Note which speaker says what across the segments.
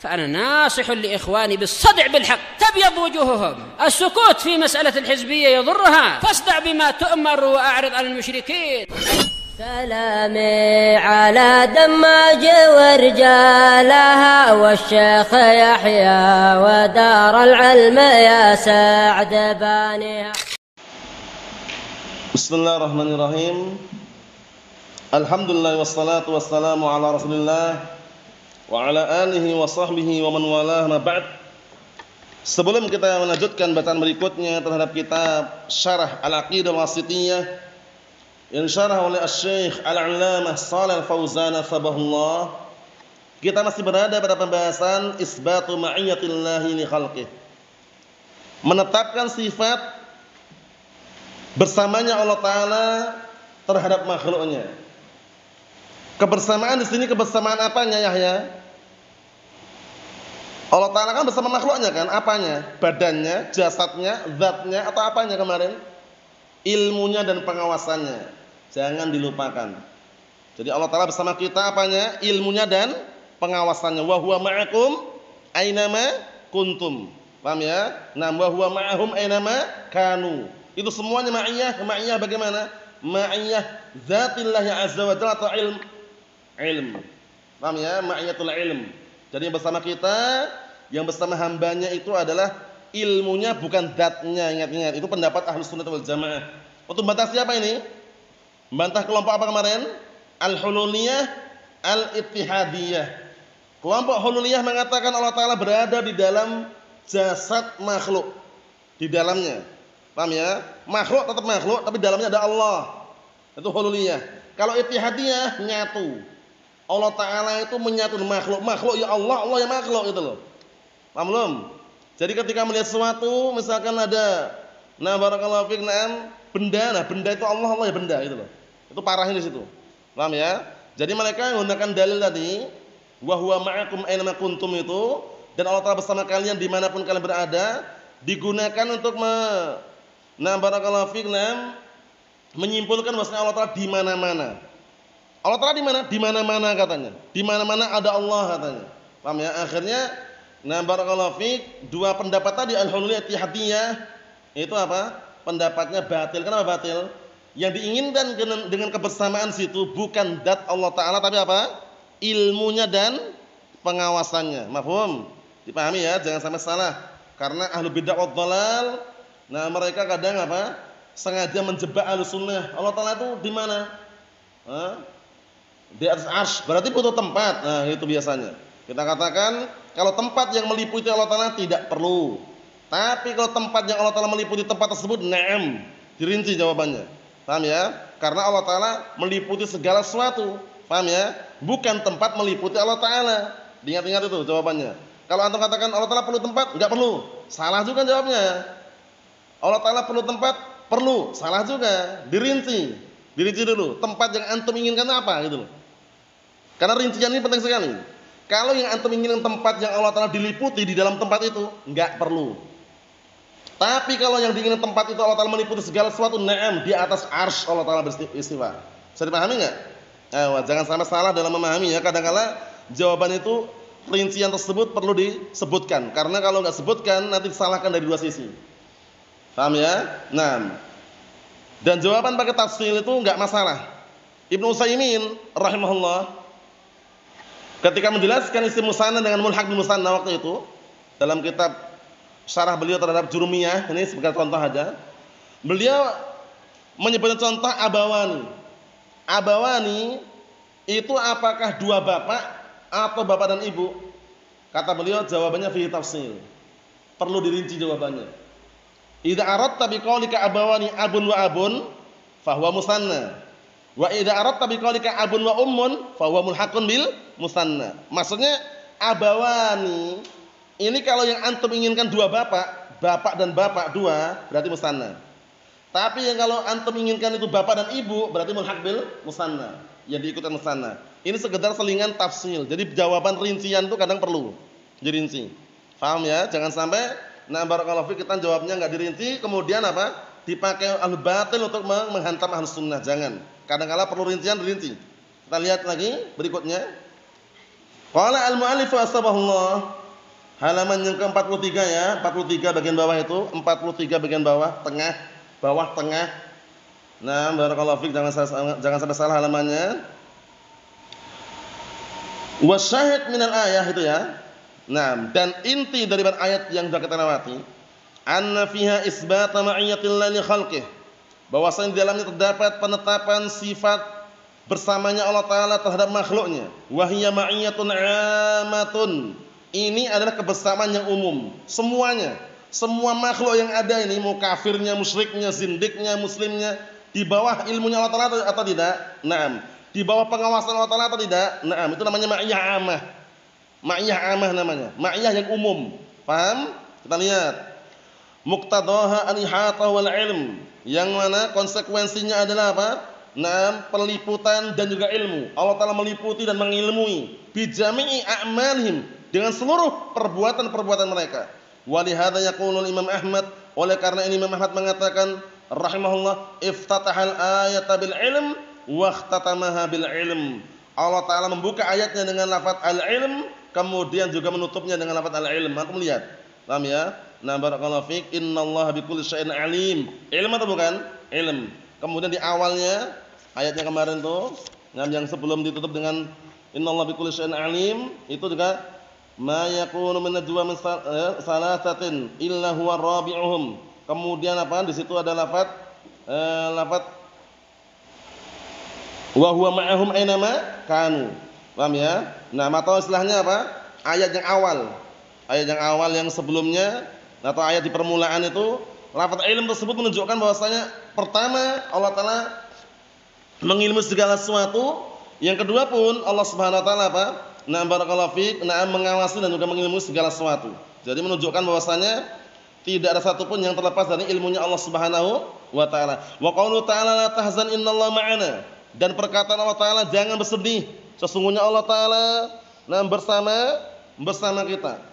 Speaker 1: فأنا ناصح لإخواني بالصدع بالحق تبيض وجوههم. السكوت في مسألة الحزبية يضرها، فاصدع بما تؤمر وأعرض عن المشركين.
Speaker 2: سلامي على دماج ورجالها والشيخ يحيى ودار العلم يا سعد بانيها.
Speaker 3: Bismillahirrahmanirrahim. Alhamdulillah wassalatu wassalamu ala Rasulillah wa ala alihi wa sahbihi wa man walah, ma ba'd. Sebelum kita melanjutkan bacaan berikutnya terhadap kitab Syarah Al-Aqidah Wasithiyah yang syarah oleh Asy-Syaikh Al-'Allamah Shalih Al-Fauzan tsabahullah, kita masih berada pada pembahasan isbatu ma'iyyatillahi li khalqih. Menetapkan sifat bersamanya Allah Ta'ala terhadap makhluknya. Kebersamaan di sini kebersamaan apanya, Yahya? Allah Ta'ala kan bersama makhluknya kan? Apanya? Badannya, jasadnya, zatnya, atau apanya kemarin? Ilmunya dan pengawasannya. Jangan dilupakan. Jadi Allah Ta'ala bersama kita apanya? Ilmunya dan pengawasannya. Wa huwa ma'akum aynama kuntum. Paham ya? Nah, wa huwa ma'ahum aynama kanu. Itu semuanya ma'iyah. Ma'iyah bagaimana? Ma'iyah zatillah azza wa jalla atau ilm. Paham ya? Ma'iyatul ilm. Jadi yang bersama kita, yang bersama hambanya itu adalah ilmunya, bukan zatnya. Ingat-ingat, itu pendapat Ahlus Sunnah wal Jamaah. Untuk membantah siapa ini? Membantah kelompok apa kemarin? Al-Hululiyah, Al-Ittihadiyah. Kelompok Hululiyah mengatakan Allah Ta'ala berada di dalam jasad makhluk, di dalamnya. Paham ya? Makhluk tetap makhluk, tapi dalamnya ada Allah. Itu hululiyah. Kalau ittihadiyah, nyatu. Allah Ta'ala itu menyatu makhluk. Makhluk ya Allah, Allah ya makhluk, itu loh. Paham belum? Jadi ketika melihat sesuatu, misalkan ada, nah barakallahu fiik, benda, nah benda itu Allah, Allah ya benda, itu loh. Itu parahin di situ. Paham ya? Jadi mereka menggunakan dalil tadi, wa huwa ma'akum aynama kuntum itu, dan Allah Ta'ala bersama kalian dimanapun kalian berada, digunakan untuk nah barakallahu fiik, menyimpulkan bahwasanya Allah Ta'ala di mana-mana. Allah Ta'ala di mana? Di mana-mana katanya. Di mana-mana ada Allah katanya. Paham ya? Akhirnya nah barakallahu fiik, dua pendapat tadi al-hululiyah ittihadiyah itu apa? Pendapatnya batil. Kenapa batil? Yang diinginkan dengan kebersamaan situ bukan zat Allah Ta'ala, tapi apa? Ilmunya dan pengawasannya. Mafhum? Dipahami ya? Jangan sampai salah. Karena ahlu bid'ah wad dhalal, nah mereka kadang apa? Sengaja menjebak Ahlussunnah. Allah Ta'ala itu di mana? Di atas arsy. Berarti butuh tempat. Nah, itu biasanya. Kita katakan kalau tempat yang meliputi Allah Ta'ala tidak perlu. Tapi kalau tempat yang Allah Ta'ala meliputi tempat tersebut, na'am, dirinci jawabannya. Paham ya? Karena Allah Ta'ala meliputi segala sesuatu. Paham ya? Bukan tempat meliputi Allah Ta'ala. Ingat-ingat itu jawabannya. Kalau antum katakan Allah Ta'ala perlu tempat, enggak perlu. Salah juga jawabnya. Allah Ta'ala perlu tempat, perlu. Salah juga. Dirinci. Dirinci dulu. Tempat yang antum inginkan apa gitu loh. Karena rincian ini penting sekali. Kalau yang antum inginkan tempat yang Allah Ta'ala diliputi di dalam tempat itu, enggak perlu. Tapi kalau yang diinginkan tempat itu Allah Ta'ala meliputi segala sesuatu, na'am, di atas arsy Allah Ta'ala beristiwa. Bisa dipahami enggak? Jangan sampai salah dalam memahami ya. Kadang-kala jawaban itu, rincian tersebut perlu disebutkan. Karena kalau enggak sebutkan nanti disalahkan dari dua sisi. Paham ya? Nah, dan jawaban pakai tafsil itu enggak masalah. Ibnu Utsaimin rahimahullah ketika menjelaskan isim musanna dengan mulhaq bil musanna waktu itu dalam kitab syarah beliau terhadap Jurumiyah, ini sebagai contoh aja. Beliau menyebutkan contoh abawani. Abawani itu apakah dua bapak atau bapak dan ibu? Kata beliau jawabannya fi tafsil. Perlu dirinci jawabannya. Idza aradta biqaulika abawani abun wa abun fahuwa musanna. Wa idza aradta biqaulika abun wa ummun fahuwa mulhaqun bil musanna. Maksudnya abawani ini kalau yang antum inginkan dua bapak, bapak dan bapak dua, berarti musanna. Tapi yang kalau antum inginkan itu bapak dan ibu, berarti mulhaq bil musanna. Yang diikutkan musanna. Ini sekedar selingan tafsil. Jadi jawaban rincian itu kadang perlu dirinci. Paham ya? Jangan sampai nah barakallahu fiik kita jawabnya enggak dirinci, kemudian apa? Dipakai ahli batil untuk menghantam ahli sunnah. Jangan. Kadang-kala perlu rincian dirinci. Kita lihat lagi berikutnya. Qala al-mu'allif asbahullah, halaman yang ke-43 ya, 43 bagian bawah itu, 43 bagian bawah, tengah, bawah tengah. Nah, barakallahu fiik, jangan sampai salah halamannya. Wasyahid minal ayah itu ya. Nah, dan inti dari ayat yang sudah kita lewati, anna fiha isbata ma'iyyatillah li khalqih, bahwasanya di dalamnya terdapat penetapan sifat bersamanya Allah Ta'ala terhadap makhluknya. Wahiyya ma'iyyatun 'ammatun, ini adalah kebersamaan yang umum, semuanya, semua makhluk yang ada ini, mau kafirnya, musyriknya, zindiknya, muslimnya, di bawah ilmunya Allah Ta'ala atau tidak? Naam. Di bawah pengawasan Allah Ta'ala atau tidak? Naam. Itu namanya ma'iyyah 'ammah. Ma'iyyah 'ammah namanya, ma'iyyah yang umum. Paham? Kita lihat muqtadaha al-ihata wal ilm, yang mana konsekuensinya adalah apa? Naam, peliputan dan juga ilmu. Allah Ta'ala meliputi dan mengilmui bijami'i a'malihim, dengan seluruh perbuatan-perbuatan mereka. Walihada yaqulul Imam Ahmad, oleh karena ini Imam Ahmad mengatakan rahimahullah, iftatahal ayata bil ilm wa ikhtatamaha bil ilm. Allah Ta'ala membuka ayatnya dengan lafaz al-ilm, kemudian juga menutupnya dengan lafaz al-ilm. Antum lihat. Paham ya? Nah, barakallahu fiik, innallaha bikulli syai'in alim. Ilm atau bukan? Ilm. Kemudian di awalnya ayatnya kemarin tuh, yang sebelum ditutup dengan innallaha bikulli syai'in alim, itu juga ma yakunu min najwa min salasatin illa huwa rabi'uhum. Kemudian apa? Di situ ada lafaz wa huwa ma'ahum ainama kanu. Paham ya? Nah, atau istilahnya apa? Ayat yang awal. Ayat yang awal yang sebelumnya atau ayat di permulaan itu, lafaz ilm tersebut menunjukkan bahwasanya pertama Allah Ta'ala mengilmui segala sesuatu, yang kedua pun Allah Subhanahu wa taala apa? Nah, barakallahu fiik, nah, mengawasi dan juga mengilmui segala sesuatu. Jadi menunjukkan bahwasanya tidak ada satupun yang terlepas dari ilmunya Allah Subhanahu wa taala. Wa qaulu ta'ala la tahzan innallaha ma'ana, dan perkataan Allah Ta'ala jangan bersedih, sesungguhnya Allah Ta'ala bersama kita.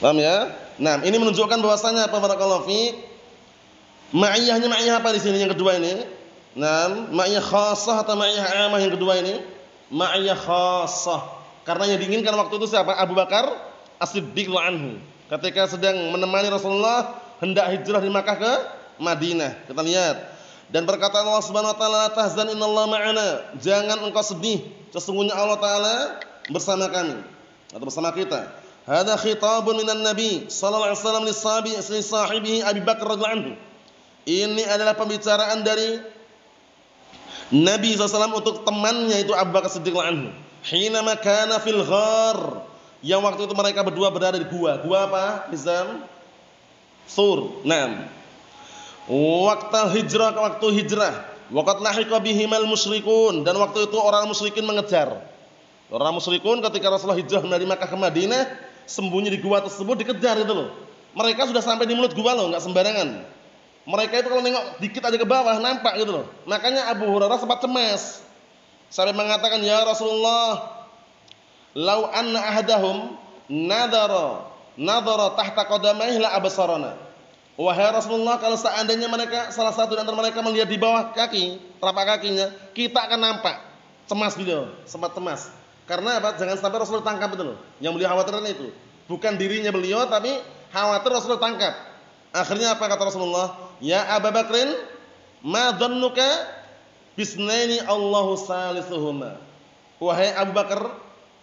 Speaker 3: Paham ya? Nah, ini menunjukkan bahwasanya apa, barakallahu fiik, ma'iyahnya ma'iyah apa di sini yang kedua ini? Nah, ma'iyah khassah atau ma'iyah 'ammah yang kedua ini? Ma'iyah khassah. Karena yang diinginkan waktu itu siapa? Abu Bakar As-Siddiq anhu. Ketika sedang menemani Rasulullah hendak hijrah dari Makkah ke Madinah. Kita lihat. Dan perkataan Allah Subhanahu wa taala, la tahzan innallaha ma'ana, jangan engkau sedih, sesungguhnya Allah Ta'ala bersama kami atau bersama kita. Hadza khitabun minan Nabi sallallahu alaihi wasallam li sahibihi Abi Bakar radhiyallahu anhu. Ini adalah pembicaraan dari Nabi SAW untuk temannya itu Abu Bakar Siddiq anhu. Hinama kana fil ghar, yang waktu itu mereka berdua berada di gua. Gua apa? Izam Sur. Naam. Waktu hijrah. Waqad lahiqa bihimal musyrikun, dan waktu itu orang musyrikin mengejar. Orang musyrikin ketika Rasulullah hijrah dari Makkah ke Madinah, sembunyi di gua tersebut, dikejar itu loh. Mereka sudah sampai di mulut gua loh, enggak sembarangan. Mereka itu kalau nengok dikit aja ke bawah nampak gitu loh. Makanya Abu Hurairah sempat cemas sampai mengatakan, ya Rasulullah, lau anna ahadahum nadara tahta qadamaihi la absarana. Wahai Rasulullah, kalau seandainya mereka, salah satu dari mereka melihat di bawah kaki, telapak kakinya, kita akan nampak. Cemas beliau, sempat cemas. Karena apa? Jangan sampai Rasulullah tangkap itu loh. Yang beliau khawatirkan itu bukan dirinya beliau, tapi khawatir Rasulullah tangkap. Akhirnya apa kata Rasulullah? Ya Abu Bakrin, ma dhannuka bisnaini Allahu salisuhuma. Wahai Abu Bakar,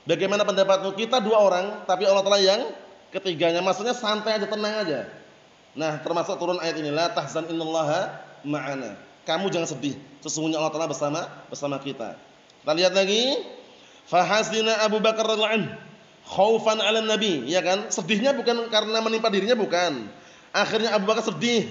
Speaker 3: bagaimana pendapatmu? Kita dua orang, tapi Allah Ta'ala yang ketiganya. Maksudnya santai aja, tenang aja. Nah, termasuk turun ayat ini, la tahzan innallaha ma'ana. Kamu jangan sedih, sesungguhnya Allah Ta'ala bersama kita. Kita lihat lagi. Fahazina Abu Bakar radhiyallahu anhu khaufan 'ala Nabi, ya kan? Sedihnya bukan karena menimpa dirinya, bukan. Akhirnya Abu Bakar sedih,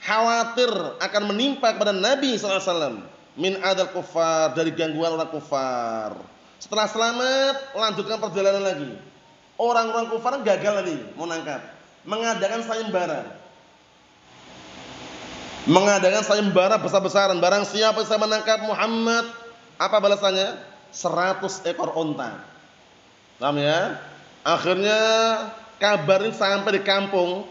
Speaker 3: khawatir akan menimpa kepada Nabi SAW min adal kufar, dari gangguan orang kufar. Setelah selamat, lanjutkan perjalanan lagi. Orang-orang kufar gagal lagi mau nangkap, mengadakan sayembara besar-besaran. Barang siapa yang menangkap Muhammad, apa balasannya? 100 ekor unta. Paham ya? Akhirnya kabar ini sampai di kampung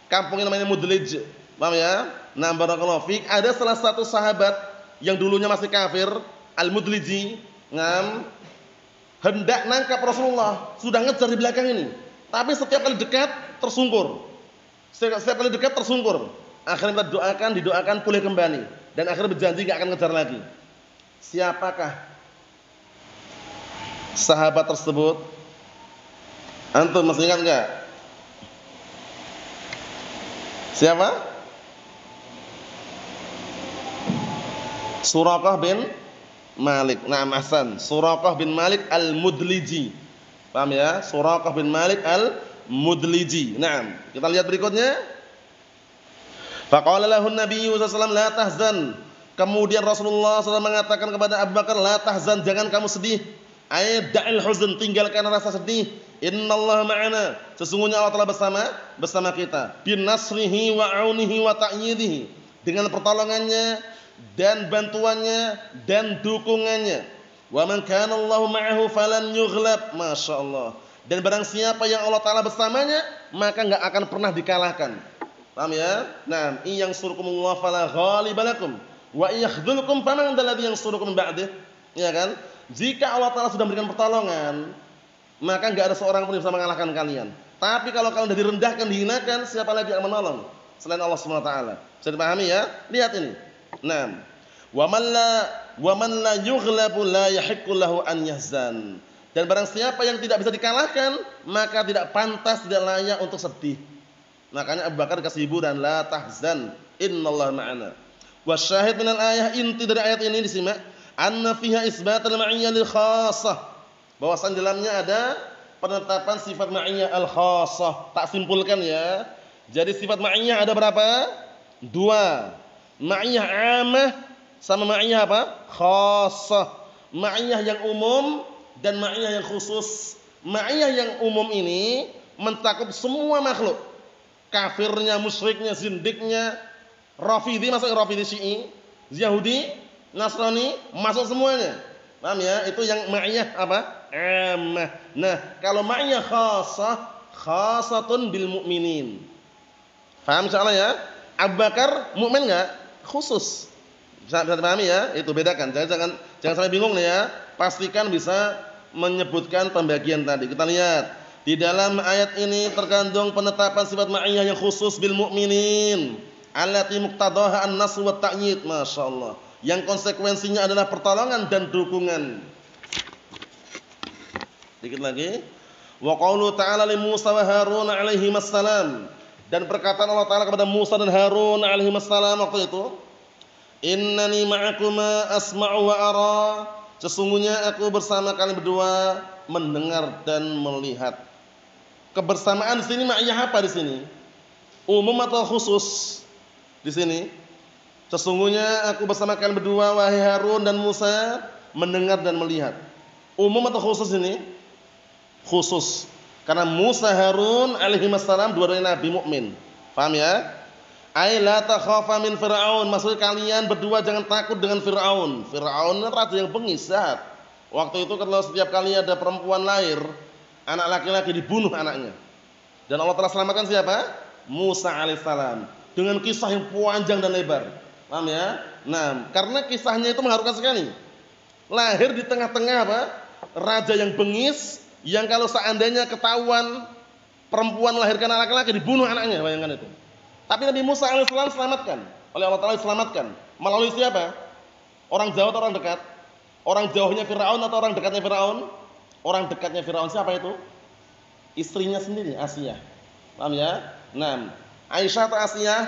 Speaker 3: yang namanya Mudlij. Paham ya? Nah, barakallahu fiik, ada salah satu sahabat yang dulunya masih kafir, Al-Mudliji, hendak nangkap Rasulullah, sudah ngejar di belakang ini. Tapi setiap kali dekat tersungkur. Setiap kali dekat tersungkur. Akhirnya kita didoakan pulih kembali dan akhirnya berjanji enggak akan ngejar lagi. Siapakah sahabat tersebut? Antum masih ingat enggak? Siapa? Suraqah bin Malik. Nah, Hasan. Suraqah bin Malik Al-Mudliji. Paham ya? Suraqah bin Malik Al-Mudliji. Nah, kita lihat berikutnya. Faqala lahu an-nabiy sallallahu alaihi wasallam la tahzan. Kemudian Rasulullah SAW mengatakan kepada Abu Bakar, la tahzan, jangan kamu sedih. Da'il huzn, tinggalkan rasa sedih. Innallaha ma'ana, sesungguhnya Allah telah bersama kita. Bin nasrihi wa aunihi wa ta'yidihi, dengan pertolongannya dan bantuannya dan dukungannya. Wa man kana Allahu ma'ahu falan yughlab. Masyaallah. Dan barang siapa yang Allah Taala bersamanya, maka enggak akan pernah dikalahkan. Paham ya? Nah, iyang surkumullah fala ghaliba wa yakhdhulukum faman alladhi yansurukum min ba'dih. Ya kan? Jika Allah Taala sudah memberikan pertolongan, maka enggak ada seorang pun yang bisa mengalahkan kalian. Tapi kalau kalian sudah direndahkan, dihinakan, siapa lagi yang menolong selain Allah Subhanahu wa taala? Bisa dipahami ya? Lihat ini. Naam. Wa man la yughlabu la yahiqqu lahu an yahzan. Dan barang siapa yang tidak bisa dikalahkan, maka tidak pantas, tidak layak untuk sedih. Makanya Abu Bakar kasih hiburan, la tahzan, innallaha ma'ana. Wasyahid minal ayah, inti dari ayat ini disimak, anna fiha isbatul ma'iyyah lil khassah, bahwasanya dalamnya ada penetapan sifat ma'iyyah al khassah. Tak simpulkan ya. Jadi sifat ma'iyyah ada berapa? 2. Ma'iyyah 'ammah sama ma'iyyah apa? Khassah. Ma'iyyah yang umum dan ma'iyyah yang khusus. Ma'iyyah yang umum ini mencakup semua makhluk. Kafirnya, musyriknya, zindiknya, Rafidhi masuk Rafidhi Syi'i, Yahudi, Nasrani masuk semuanya. Paham ya? Itu yang ma'iyah apa? Ammah. Nah, kalau ma'iyah khassatun bil mu'minin. Paham insyaallah ya? Abu Bakar mukmin enggak? Khusus. Bisa dipahami ya? Itu bedakan. Jangan sampai bingung nih ya. Pastikan bisa menyebutkan pembagian tadi. Kita lihat. Di dalam ayat ini terkandung penetapan sifat ma'iyah yang khusus bil mu'minin. Allati muqtadaha an-nasr wa ta'yid. Masyaallah. Yang konsekuensinya adalah pertolongan dan dukungan. Dikit lagi. Wa qaulu ta'ala li Musa wa Harun alaihi wassalam. Dan perkataan Allah Ta'ala kepada Musa dan Harun alaihi wassalam waktu itu, innani ma'akuma asma'u wa ara. Sesungguhnya aku bersama kalian berdua mendengar dan melihat. Kebersamaan di sini ma'iyah apa di sini? Umum atau khusus? Di sini, sesungguhnya aku bersama kalian berdua wahai Harun dan Musa mendengar dan melihat. Umum atau khusus ini? Khusus. Karena Musa Harun alaihi wassalam dua-duanya nabi mukmin. Paham ya? Ai la takhafa min Fir'aun, maksudnya kalian berdua jangan takut dengan Fir'aun. Fir'aun raja yang bengis, jahat. Waktu itu kalau setiap kali ada perempuan lahir, anak laki-laki dibunuh anaknya. Dan Allah telah selamatkan siapa? Musa alaihissalam. Dengan kisah yang panjang dan lebar. Paham ya? Nah, karena kisahnya itu mengharukan sekali. Lahir di tengah-tengah apa? Raja yang bengis, yang kalau seandainya ketahuan perempuan melahirkan anak laki-laki dibunuh anaknya, bayangkan itu. Tapi Nabi Musa alaihissalam selamatkan. Oleh Allah Ta'ala diselamatkan. Melalui siapa? Orang jauh atau orang dekat? Orang jauhnya Fir'aun atau orang dekatnya Fir'aun? Orang dekatnya Fir'aun siapa itu? Istrinya sendiri, Asiyah. Paham ya? Nah, Aisyah atau Asiyah?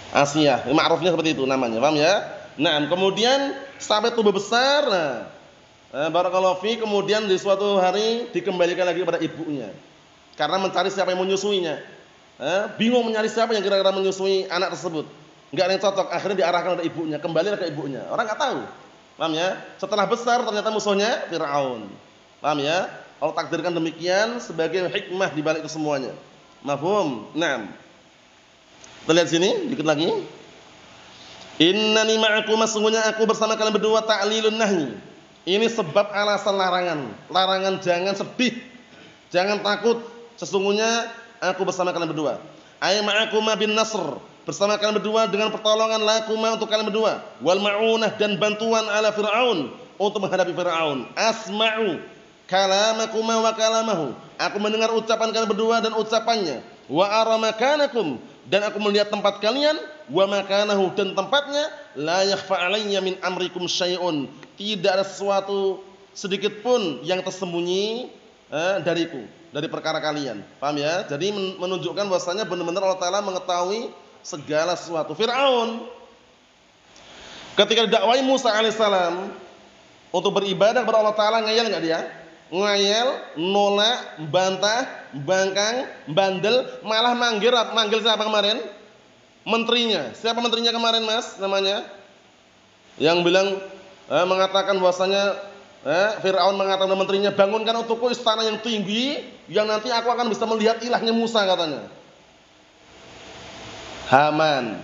Speaker 3: Asiyah. Ma'rufnya seperti itu namanya. Paham ya? Nah, kemudian sampai tumbuh besar. Barakallahu fi, kemudian di suatu hari dikembalikan lagi kepada ibunya. Karena mencari siapa yang menyusuinya. Bingung mencari siapa yang kira-kira menyusui anak tersebut. Enggak ada yang cocok, akhirnya diarahkan oleh ibunya, kembali ke ibunya. Orang enggak tahu. Paham ya? Setelah besar ternyata musuhnya Fir'aun. Paham ya? Allah takdirkan demikian sebagai hikmah di balik itu semuanya. Mafhum? Naam. Kita lihat sini dikit lagi. Innani ma'akum, sesungguhnya aku bersama kalian berdua, ta'lilun nahi. Ini sebab alasan larangan. Larangan jangan sedih. Jangan takut. Sesungguhnya aku bersama kalian berdua. Ay ma'akuma bin nasr, bersama kalian berdua dengan pertolongan lakuma untuk kalian berdua. Wal ma'unah, dan bantuan ala Fir'aun untuk menghadapi Firaun. Asma'u kalamakuma wa kalamahu. Aku mendengar ucapan kalian berdua dan ucapannya. Wa ara makanakum, dan aku melihat tempat kalian. Wa makanahu, dan tempatnya. La yakhfa alayya min amrikum syai'un. Tidak ada sesuatu sedikit pun yang tersembunyi dariku, dari perkara kalian. Paham ya? Jadi menunjukkan bahwasanya benar-benar Allah Ta'ala mengetahui segala sesuatu. Fir'aun ketika didakwai Musa alaihissalam untuk beribadah kepada Allah Ta'ala, ngayal enggak dia? Ngayal, nolak, bantah, bangkang, bandel, malah manggil siapa kemarin? Menterinya. Siapa menterinya kemarin, Mas? Namanya? Yang bilang mengatakan bahwasanya Fir'aun mengatakan kepada menterinya, bangunkan untukku istana yang tinggi yang nanti aku akan bisa melihat ilahnya Musa, katanya. Haman.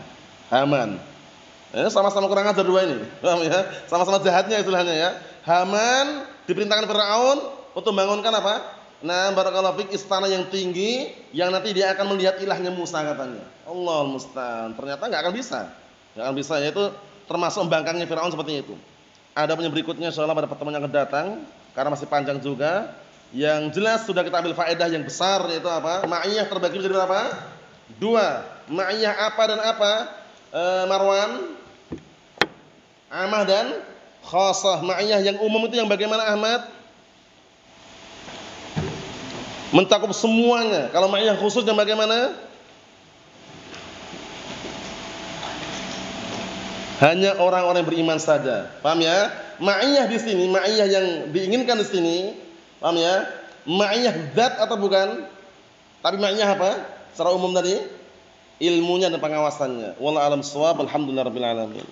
Speaker 3: Sama-sama kurang ajar dua ini. Paham ya? Sama-sama jahatnya istilahnya ya. Haman diperintahkan Fir'aun untuk membangunkan apa? Nah, barakallahu fik, istana yang tinggi yang nanti dia akan melihat ilahnya Musa, katanya. Allahul musta'an. Ternyata enggak akan bisa. Enggak akan bisa, yaitu termasuk membangkangnya Fir'aun seperti itu. Ada punya berikutnya insyaallah pada pertemuan yang akan datang karena masih panjang juga. Yang jelas sudah kita ambil faedah yang besar, yaitu apa? Ma'iyah terbagi menjadi berapa? 2. Ma'iyah apa dan apa? Marwan? Amah dan khasah. Ma'iyah yang umum itu yang bagaimana, Ahmad? Mencakup semuanya. Kalau ma'iyah khusus yang bagaimana? Hanya orang-orang yang beriman saja. Paham ya? Ma'iyah di sini, ma'iyah yang diinginkan di sini, paham ya? Ma'iyah zat atau bukan? Tapi ma'iyah apa? Secara umum tadi ilmunya dan pengawasannya. Wallahu a'lam bissawab. Alhamdulillahirabbil alamin.